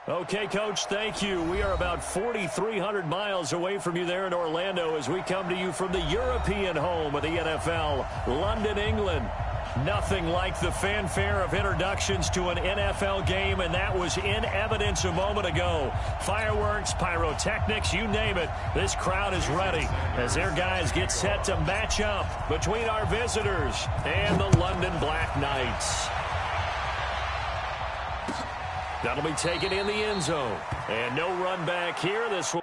Okay, Coach, thank you. We are about 4,300 miles away from you there in Orlando as we come to you from the European home of the NFL, London, England. Nothing like the fanfare of introductions to an NFL game, and that was in evidence a moment ago. Fireworks, pyrotechnics, you name it. This crowd is ready as their guys get set to match up between our visitors and the London Black Knights. That'll be taken in the end zone. And no run back here. This will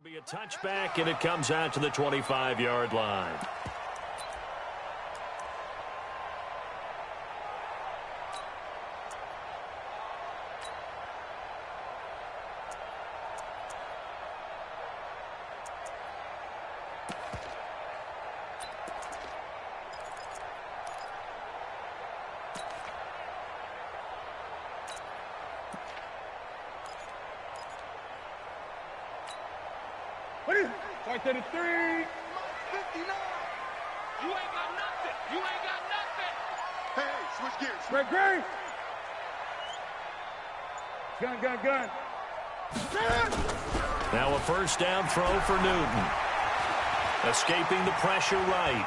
be a touchback, and it comes out to the 25-yard line. Right to the 3. 59. You ain't got nothing. You ain't got nothing. Hey, switch gears. Great. Gun. Now a first down throw for Newton. Escaping the pressure right.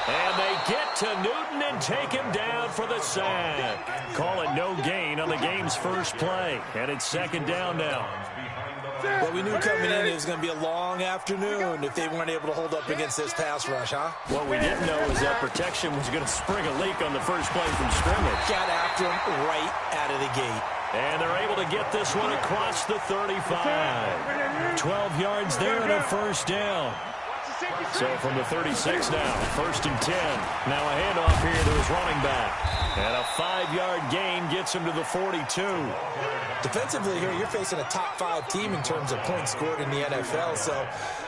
And they get to Newton and take him down for the sack. Call it no gain on the game's first play. And it's second down now. Well, we knew coming in it was going to be a long afternoon if they weren't able to hold up against this pass rush, huh? What we didn't know is that protection was going to spring a leak on the first play from scrimmage. Got after him right out of the gate. And they're able to get this one across the 35. 12 yards there and a first down. So from the 36 now, first and 10. Now a handoff here to his running back. And a 5-yard gain gets him to the 42. Defensively here, you're facing a top 5 team in terms of points scored in the NFL. So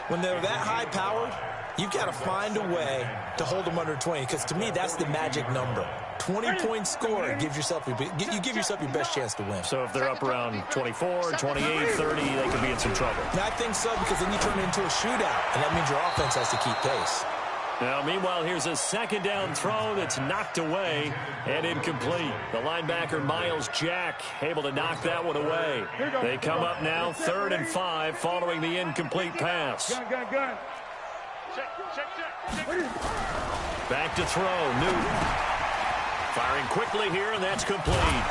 when they're that high powered, you've got to find a way to hold them under 20. Because to me, that's the magic number. 20 points scored gives yourself your best chance to win. So if they're up around 24, 28, 30, they could be in some trouble. And I think so, because then you turn it into a shootout, and that means your offense has to keep pace. Now, meanwhile, here's a second down throw that's knocked away and incomplete. The linebacker, Miles Jack, able to knock that one away. They come up now, 3rd and 5, following the incomplete pass. Gun. Back to throw, Newton. Firing quickly here, and that's complete.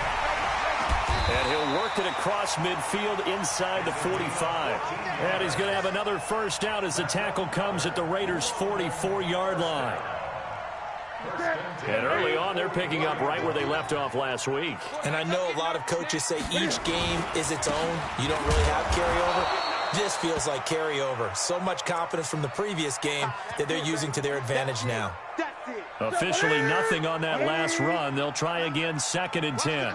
And he'll work it across midfield inside the 45. And he's going to have another first down as the tackle comes at the Raiders' 44-yard line. And early on, they're picking up right where they left off last week. And I know a lot of coaches say each game is its own. You don't really have carryover. This feels like carryover. So much confidence from the previous game that they're using to their advantage now. Officially nothing on that last run. They'll try again, 2nd and 10.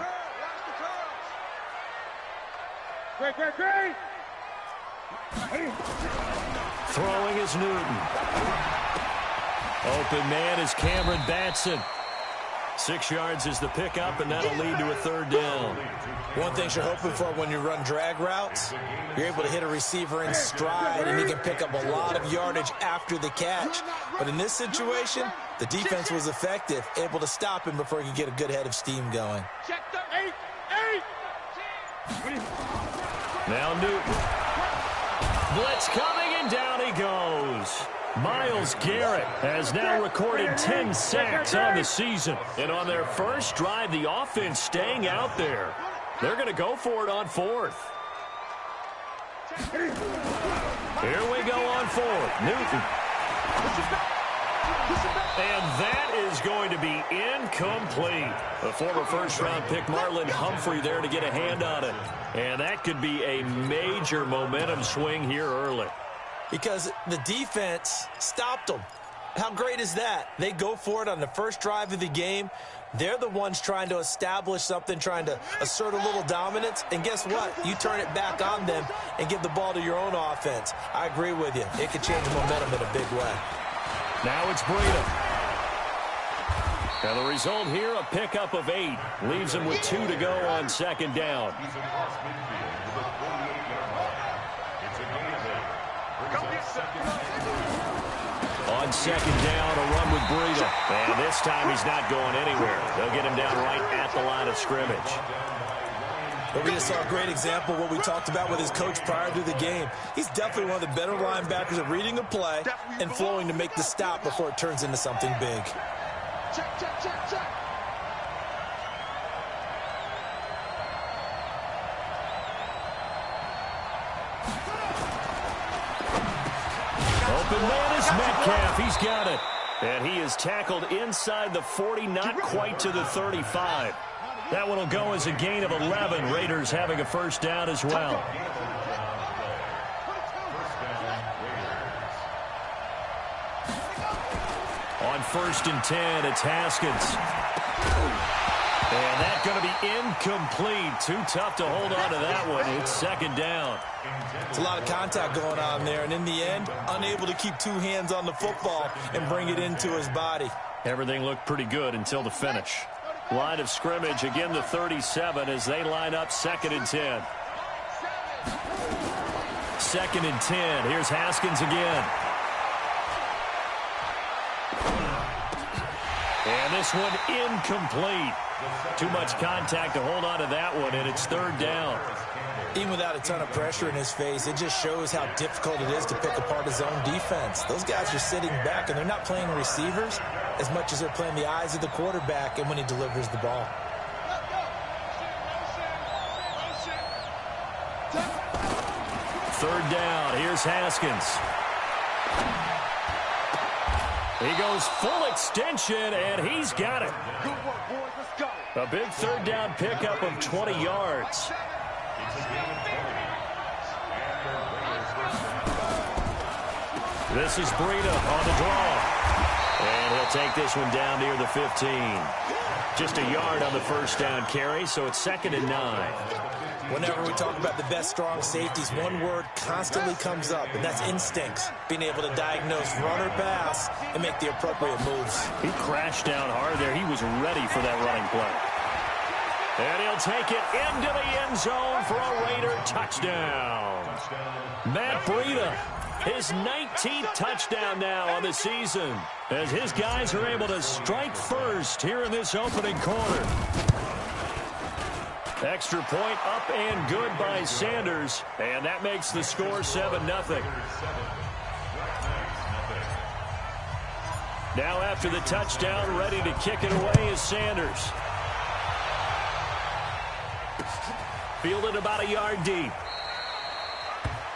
Great. Throwing is Newton. Open man is Cameron Batson. 6 yards is the pickup, and that'll lead to a 3rd down. One thing you're hoping for when you run drag routes, you're able to hit a receiver in stride, and he can pick up a lot of yardage after the catch. But in this situation, the defense was effective, able to stop him before he could get a good head of steam going. Now Newton. Blitz coming, and down he goes. Myles Garrett has now recorded 10 sacks on the season. And on their first drive, the offense staying out there. They're going to go for it on 4th. Here we go on 4th. Newton. And that is going to be incomplete. The former first-round pick Marlon Humphrey there to get a hand on it. And that could be a major momentum swing here early. Because the defense stopped them. How great is that? They go for it on the first drive of the game. They're the ones trying to establish something, trying to assert a little dominance. And guess what? You turn it back on them and give the ball to your own offense. I agree with you. It could change momentum in a big way. Now it's Breida. And the result here, a pickup of 8. Leaves him with 2 to go on second down. On second down, a run with Breida. And this time he's not going anywhere. They'll get him down right at the line of scrimmage. But we just saw a great example of what we talked about with his coach prior to the game. He's definitely one of the better linebackers at reading a play and flowing to make the stop before it turns into something big. Check, check, check, check. Open man is Metcalf. He's got it. And he is tackled inside the 40, not quite to the 35. That one will go as a gain of 11. Raiders having a first down as well. On 1st and 10, it's Haskins. And that's going to be incomplete. Too tough to hold on to that one. It's second down. It's a lot of contact going on there, and in the end, unable to keep 2 hands on the football and bring it into his body. Everything looked pretty good until the finish. Line of scrimmage, again the 37 as they line up 2nd and 10. 2nd and 10. Here's Haskins again. And this one incomplete. Too much contact to hold on to that one, and it's 3rd down. Even without a ton of pressure in his face, it just shows how difficult it is to pick apart his own defense. Those guys are sitting back, and they're not playing receivers as much as they're playing the eyes of the quarterback and when he delivers the ball. Third down. Here's Haskins. He goes full extension, and he's got it. Good work, boys. Let's go. A big 3rd down pickup of 20 yards. This is Breida on the draw. And he'll take this one down near the 15. Just a yard on the first down carry, so it's 2nd and 9. Whenever we talk about the best strong safeties, one word constantly comes up, and that's instincts. Being able to diagnose run or pass and make the appropriate moves. He crashed down hard there. He was ready for that running play. And he'll take it into the end zone for a Raider touchdown. Matt Breida, his 19th touchdown now on the season, as his guys are able to strike first here in this opening quarter. Extra point up and good by Sanders, and that makes the score 7-0. Now after the touchdown, ready to kick it away is Sanders. Fielded about a yard deep.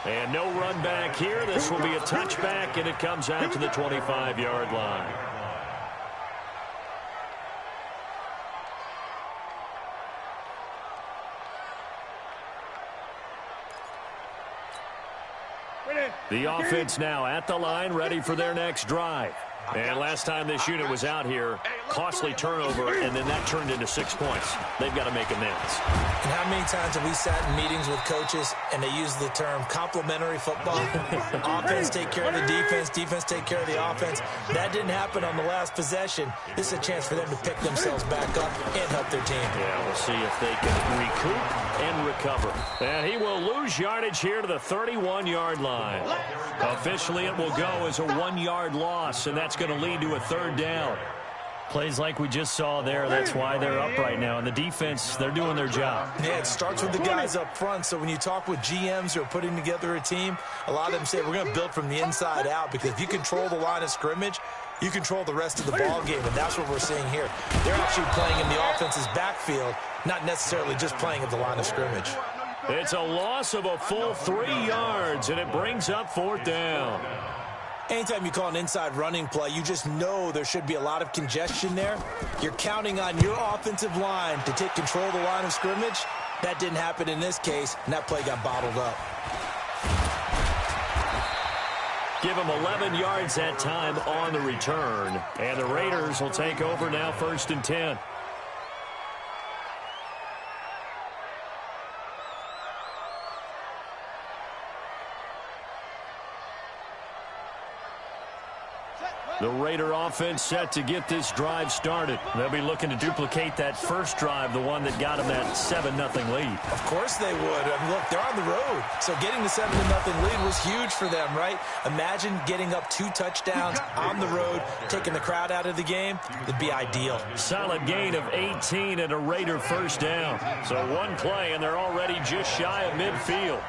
And no run back here. This will be a touchback, and it comes out to the 25-yard line. The offense now at the line, ready for their next drive. And last time this unit was out here, costly turnover, and then that turned into 6 points. They've got to make amends. And how many times have we sat in meetings with coaches and they use the term complementary football? Offense take care of the defense, defense take care of the offense. That didn't happen on the last possession. This is a chance for them to pick themselves back up and help their team. Yeah, we'll see if they can recoup and recover. And he will lose yardage here to the 31-yard line. Officially, it will go as a 1-yard loss, and that's going to lead to a 3rd down. Plays like we just saw there, that's why they're up right now. And the defense, they're doing their job. Yeah, it starts with the guys up front. So when you talk with GMs who are putting together a team, a lot of them say we're going to build from the inside out, because if you control the line of scrimmage, you control the rest of the ball game, and that's what we're seeing here. They're actually playing in the offense's backfield, not necessarily just playing at the line of scrimmage. It's a loss of a full 3 yards, and it brings up 4th down. Anytime you call an inside running play, you just know there should be a lot of congestion there. You're counting on your offensive line to take control of the line of scrimmage. That didn't happen in this case, and that play got bottled up. Give them 11 yards that time on the return. And the Raiders will take over now, 1st and 10. The Raider offense set to get this drive started. They'll be looking to duplicate that first drive, the one that got them that 7-0 lead. Of course they would. I mean, look, they're on the road. So getting the 7-0 lead was huge for them, right? Imagine getting up 2 touchdowns on the road, taking the crowd out of the game. It'd be ideal. Solid gain of 18 and a Raider first down. So one play, and they're already just shy of midfield.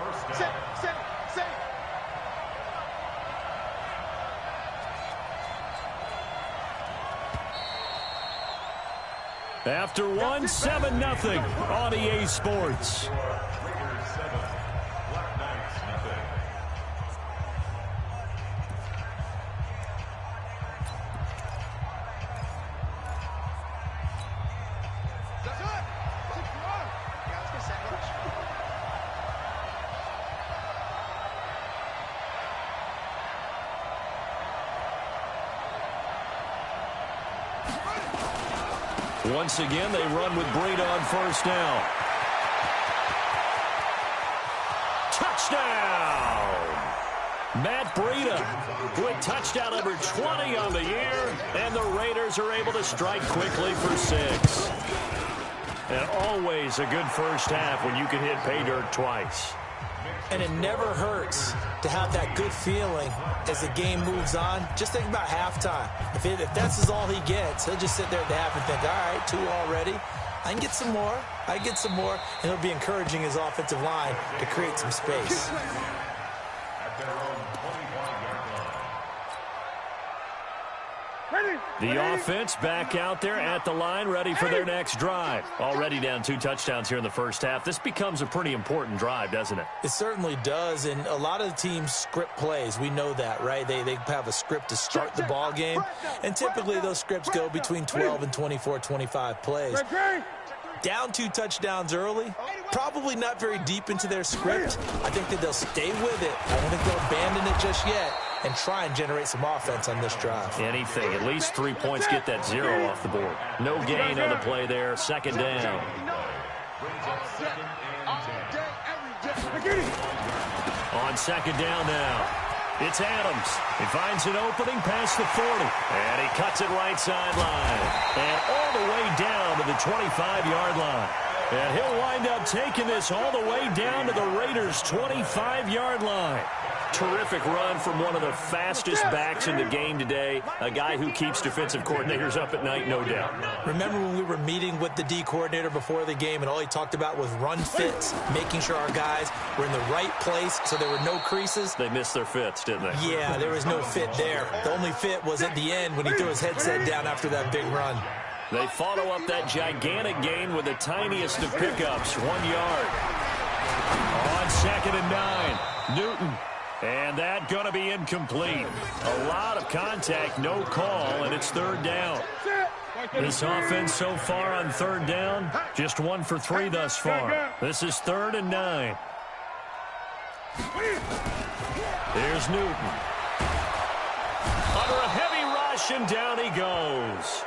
After one, 7-0 on EA Sports. Once again, they run with Breida on first down. Touchdown! Matt Breida with touchdown number 20 on the year, and the Raiders are able to strike quickly for 6. And always a good first half when you can hit pay dirt twice. And it never hurts to have that good feeling as the game moves on. Just think about halftime. If that's all he gets, he'll just sit there at the half and think, all right, 2 already. I can get some more. I can get some more. And he'll be encouraging his offensive line to create some space. The offense back out there at the line, ready for their next drive. Already down 2 touchdowns here in the first half. This becomes a pretty important drive, doesn't it? It certainly does, and a lot of the teams script plays. We know that, right? They have a script to start the ball game, and typically those scripts go between 12 and 24, 25 plays. Down 2 touchdowns early, probably not very deep into their script. I think that they'll stay with it. I don't think they'll abandon it just yet and try and generate some offense on this drive. Anything, at least 3 points, get that 0 off the board. No gain on the play there, 2nd down. On 2nd down now, it's Adams. He finds an opening past the 40, and he cuts it right sideline. And all the way down to the 25-yard line. And he'll wind up taking this all the way down to the Raiders' 25-yard line. Terrific run from one of the fastest backs in the game today, a guy who keeps defensive coordinators up at night, no doubt. Remember when we were meeting with the D coordinator before the game and all he talked about was run fits, making sure our guys were in the right place so there were no creases? They missed their fits, didn't they? Yeah, there was no fit there. The only fit was at the end when he threw his headset down after that big run. They follow up that gigantic gain with the tiniest of pickups, 1 yard. On 2nd and 9, Newton. And that going to be incomplete. A lot of contact, no call, and it's 3rd down. This offense so far on 3rd down, just 1 for 3 thus far. This is 3rd and 9. Here's Newton. Under a heavy rush, and down he goes.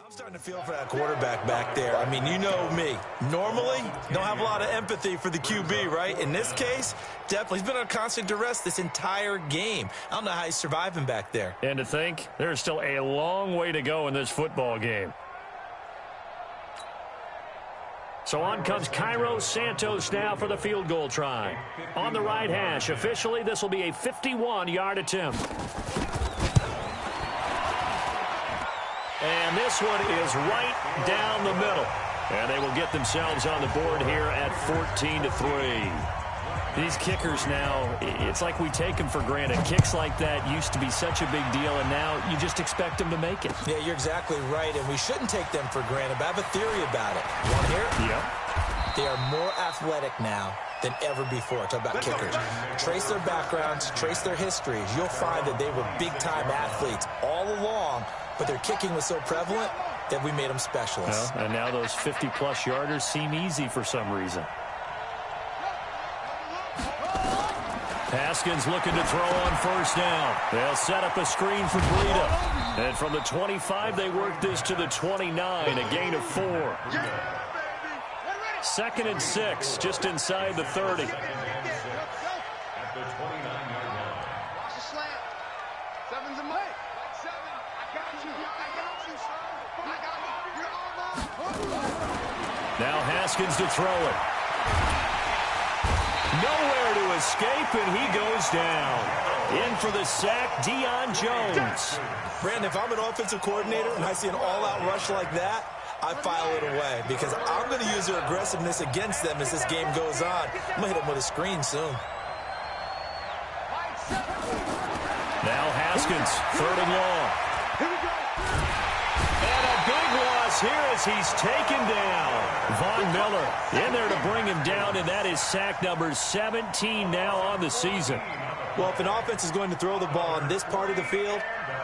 I'm starting to feel for that quarterback back there. I mean, you know me. Normally, don't have a lot of empathy for the QB, right? In this case, definitely. He's been on constant duress this entire game. I don't know how he's surviving back there. And to think, there's still a long way to go in this football game. So on comes Cairo Santos now for the field goal try. On the right hash, officially, this will be a 51-yard attempt. And this one is right down the middle. And they will get themselves on the board here at 14-3. These kickers now, it's like we take them for granted. Kicks like that used to be such a big deal, and now you just expect them to make it. Yeah, you're exactly right, and we shouldn't take them for granted, but I have a theory about it. You want to hear it? Yeah. They are more athletic now than ever before. Talk about kickers. Trace their backgrounds, trace their histories. You'll find that they were big-time athletes all along, but their kicking was so prevalent that we made them specialists. Well, and now those 50-plus yarders seem easy for some reason. Haskins looking to throw on first down. They'll set up a screen for Breida. And from the 25, they work this to the 29, a gain of 4. 2nd and 6, just inside the 30. Now Haskins to throw it. Nowhere to escape, and he goes down. In for the sack, Deion Jones. Brandon, if I'm an offensive coordinator and I see an all-out rush like that, I file it away because I'm going to use their aggressiveness against them as this game goes on. I'm going to hit them with a screen soon. Now Haskins, 3rd and long. And a big loss here as he's taken down. Von Miller in there to bring him down, and that is sack number 17 now on the season. Well, if an offense is going to throw the ball on this part of the field,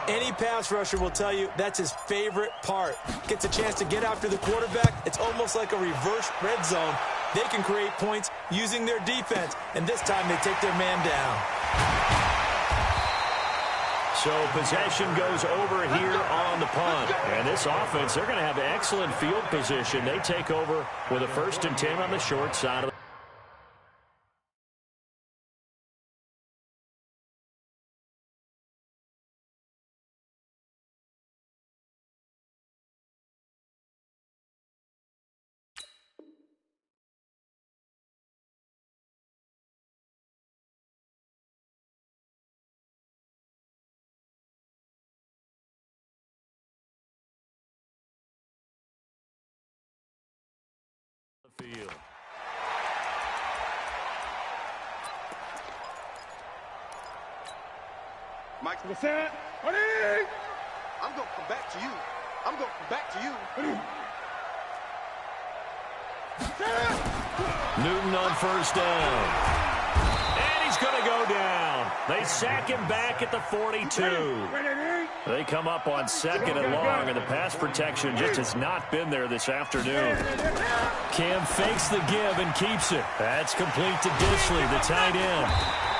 any pass rusher will tell you that's his favorite part. Gets a chance to get after the quarterback. It's almost like a reverse red zone. They can create points using their defense, and this time they take their man down. So possession goes over here on the punt. And this offense, they're going to have excellent field position. They take over with a 1st and 10 on the short side of the field. Mike, I'm going to come back to you. I'm going to come back to you. Newton on first down. And he's going to go down. They sack him back at the 42. They come up on 2nd and long, and the pass protection just has not been there this afternoon. Cam fakes the give and keeps it. That's complete to Disley, the tight end.